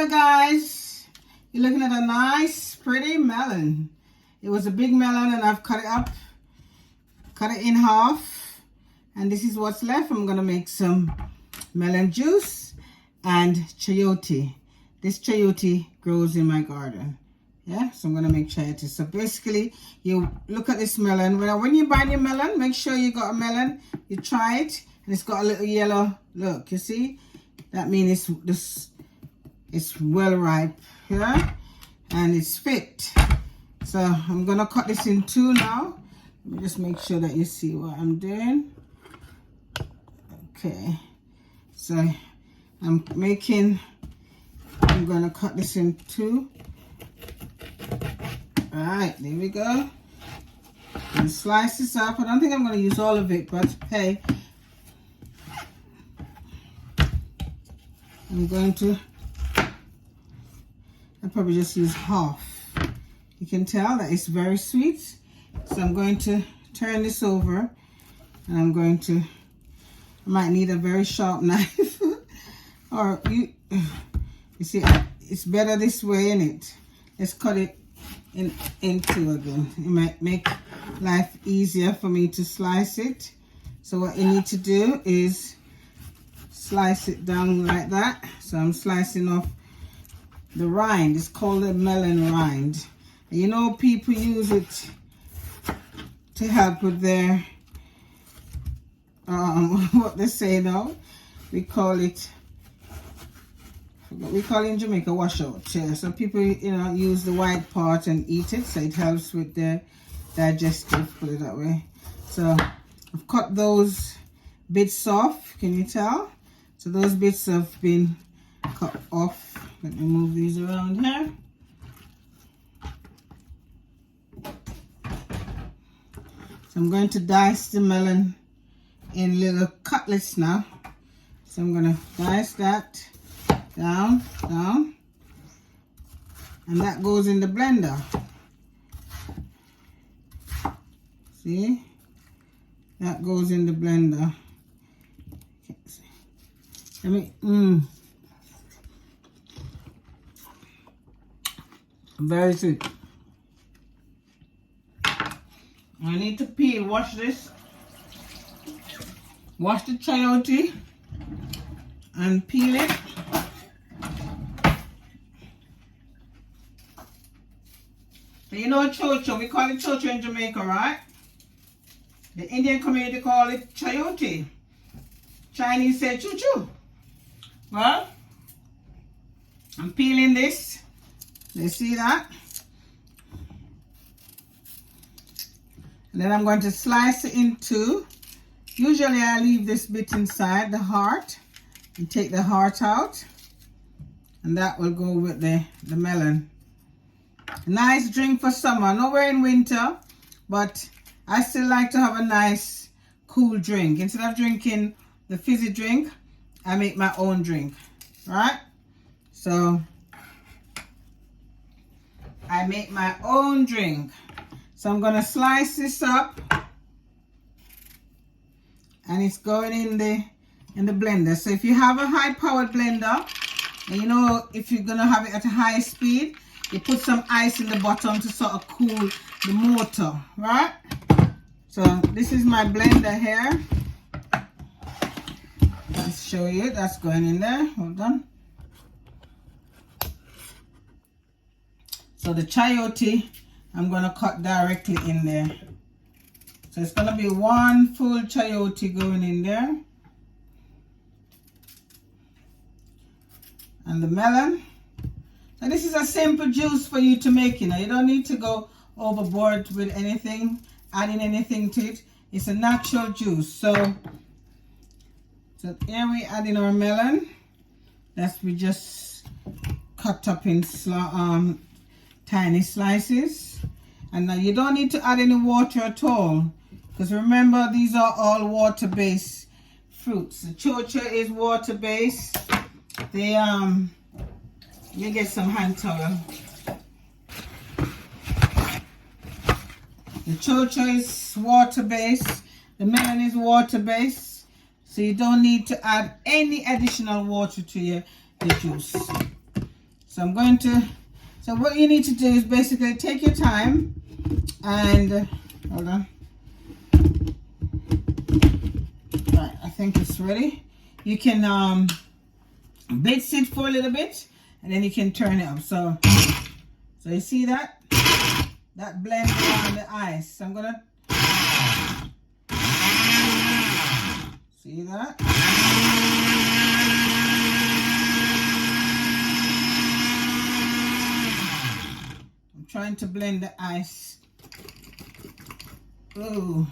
Hello guys, you're looking at a nice pretty melon. It was a big melon and I've cut it up, cut it in half, and this is what's left. I'm gonna make some melon juice and chayote. This chayote grows in my garden. Yeah, so I'm gonna make chayote. So basically, you look at this melon. When you buy your melon, make sure you got a melon. You try it, and it's got a little yellow look. You see, that means it's well ripe, yeah, and it's fit. So I'm gonna cut this in two now. Let me just make sure that you see what I'm doing. Okay, so I'm gonna cut this in two. All right, there we go. And slice this up. I don't think I'm gonna use all of it, but hey, I'll probably just use half. You can tell that it's very sweet. So I'm going to turn this over, and I might need a very sharp knife. Or you see, it's better this way, isn't it? Let's cut it in two again. It might make life easier for me to slice it. So what you need to do is slice it down like that. So I'm slicing off the rind. It's called a melon rind. And you know, people use it to help with their what they say now. We call it in Jamaica washout. Yeah. So people, use the white part and eat it, so it helps with their digestive, put it that way. So I've cut those bits off. Can you tell? So those bits have been cut off. Let me move these around here. So I'm going to dice the melon in little cutlets now. So I'm going to dice that down, and that goes in the blender. See? That goes in the blender. Let me, very sweet. I need to peel, wash this. Wash the chayote and peel it. So you know chocho, we call it chocho in Jamaica, right? The Indian community call it chayote. Chinese say choo-choo. Well, I'm peeling this. You see that? And then I'm going to slice it in two. Usually I leave this bit inside, the heart, and take the heart out. And that will go with the melon. A nice drink for summer. I know we're in winter, but I still like to have a nice cool drink. Instead of drinking the fizzy drink, I make my own drink, right? So I make my own drink. So I'm gonna slice this up, and it's going in the blender. So if you have a high-powered blender, and if you're gonna have it at a high speed, you put some ice in the bottom to sort of cool the motor, right? So this is my blender here. Let's show you. That's going in there. Hold on. So the chayote, I'm going to cut directly in there. So it's going to be one full chayote going in there. And the melon. So this is a simple juice for you to make, You don't need to go overboard with anything, adding anything to it. It's a natural juice. So here we add in our melon. We just cut up in tiny slices. And now you don't need to add any water at all, because remember, these are all water-based fruits. The chocho is water-based. You get some hand towel. The chocho is water-based. The melon is water-based. So you don't need to add any additional water to your juice. So I'm going to, so what you need to do is basically take your time and, hold on. Right, I think it's ready. You can blitz it for a little bit and then you can turn it up. So you see that? That blends around the ice. So I'm gonna, see that? I'm trying to blend the ice. Ooh.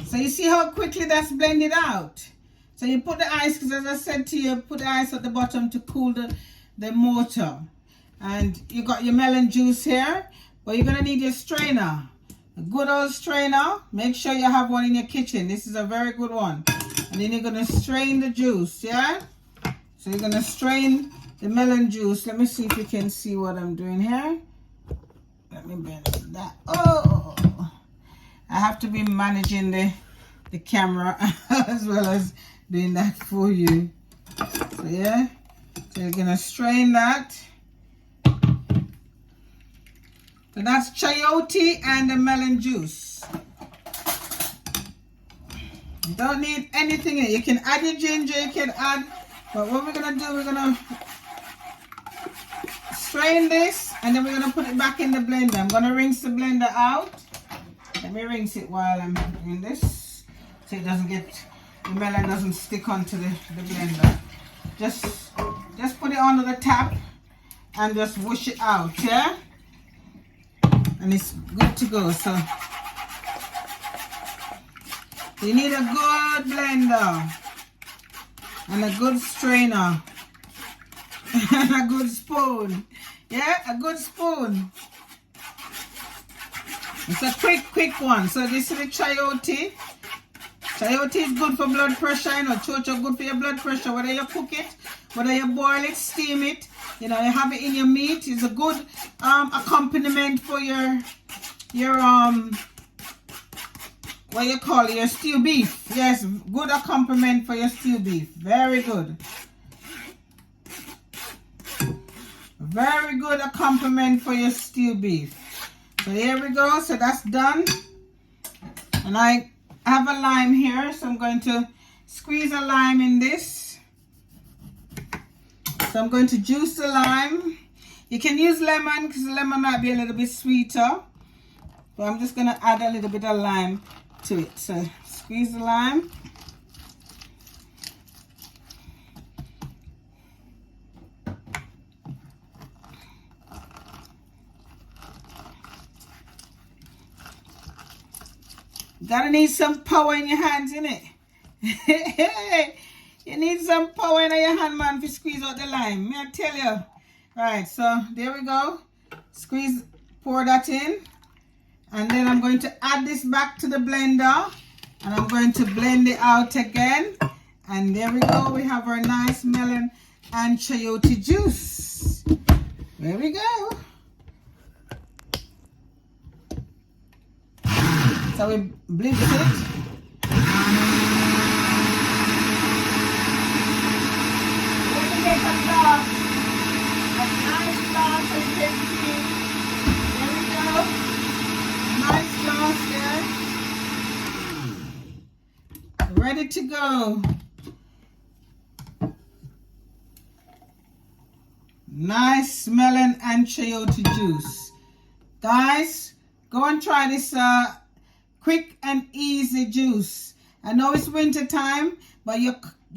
So you see how quickly that's blended out. So you put the ice, because as I said to you, put the ice at the bottom to cool the mortar. And you got your melon juice here, but you're gonna need your strainer. A good old strainer. Make sure you have one in your kitchen. This is a very good one. And then you're gonna strain the juice, yeah? So you're gonna strain the melon juice. Let me see if you can see what I'm doing here. Let me bend that. Oh! I have to be managing the camera as well as doing that for you. So yeah, so you're gonna strain that. So that's chayote and the melon juice. You don't need anything in it. You can add your ginger, you can add, but what we're gonna do, we're gonna strain this and then we're gonna put it back in the blender. I'm gonna rinse the blender out. Let me rinse it while I'm doing this, so it doesn't get, the melon doesn't stick onto the blender. Just put it under the tap and just whoosh it out, yeah? And it's good to go. So you need a good blender and a good strainer and a good spoon. Yeah, a good spoon. It's a quick one. So this is the chayote. Chayote is good for blood pressure, you know. Chocho good for your blood pressure. Whether you cook it, whether you boil it, steam it, you know, you have it in your meat. It's a good accompaniment for your what you call it, your stew beef. Yes, good accompaniment for your stew beef. Very good. Very good accompaniment for your stew beef. So here we go. So that's done. And I have a lime here. So I'm going to squeeze a lime in this. So I'm going to juice the lime. You can use lemon because the lemon might be a little bit sweeter. But I'm just going to add a little bit of lime to it. So squeeze the lime. Gotta need some power in your hands, innit? You need some power in your hand, man, to squeeze out the lime. May I tell you? Right, so there we go. Squeeze, pour that in. And then I'm going to add this back to the blender. And I'm going to blend it out again. And there we go. We have our nice melon and chayote juice. There we go. So we blitz it. Let me get a glass. A nice glass as you can see. There we go. Nice glass there. Ready to go. Nice melon and chayote juice. Guys, go and try this quick and easy juice. I know it's winter time, but you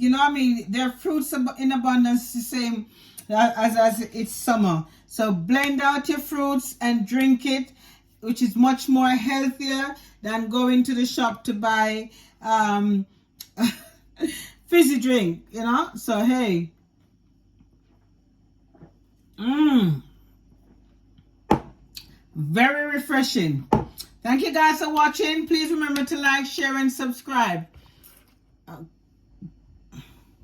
know what I mean, there are fruits in abundance the same as it's summer. So blend out your fruits and drink it, which is much more healthier than going to the shop to buy fizzy drink, you know. So hey, very refreshing. Thank you guys for watching. Please remember to like, share, and subscribe.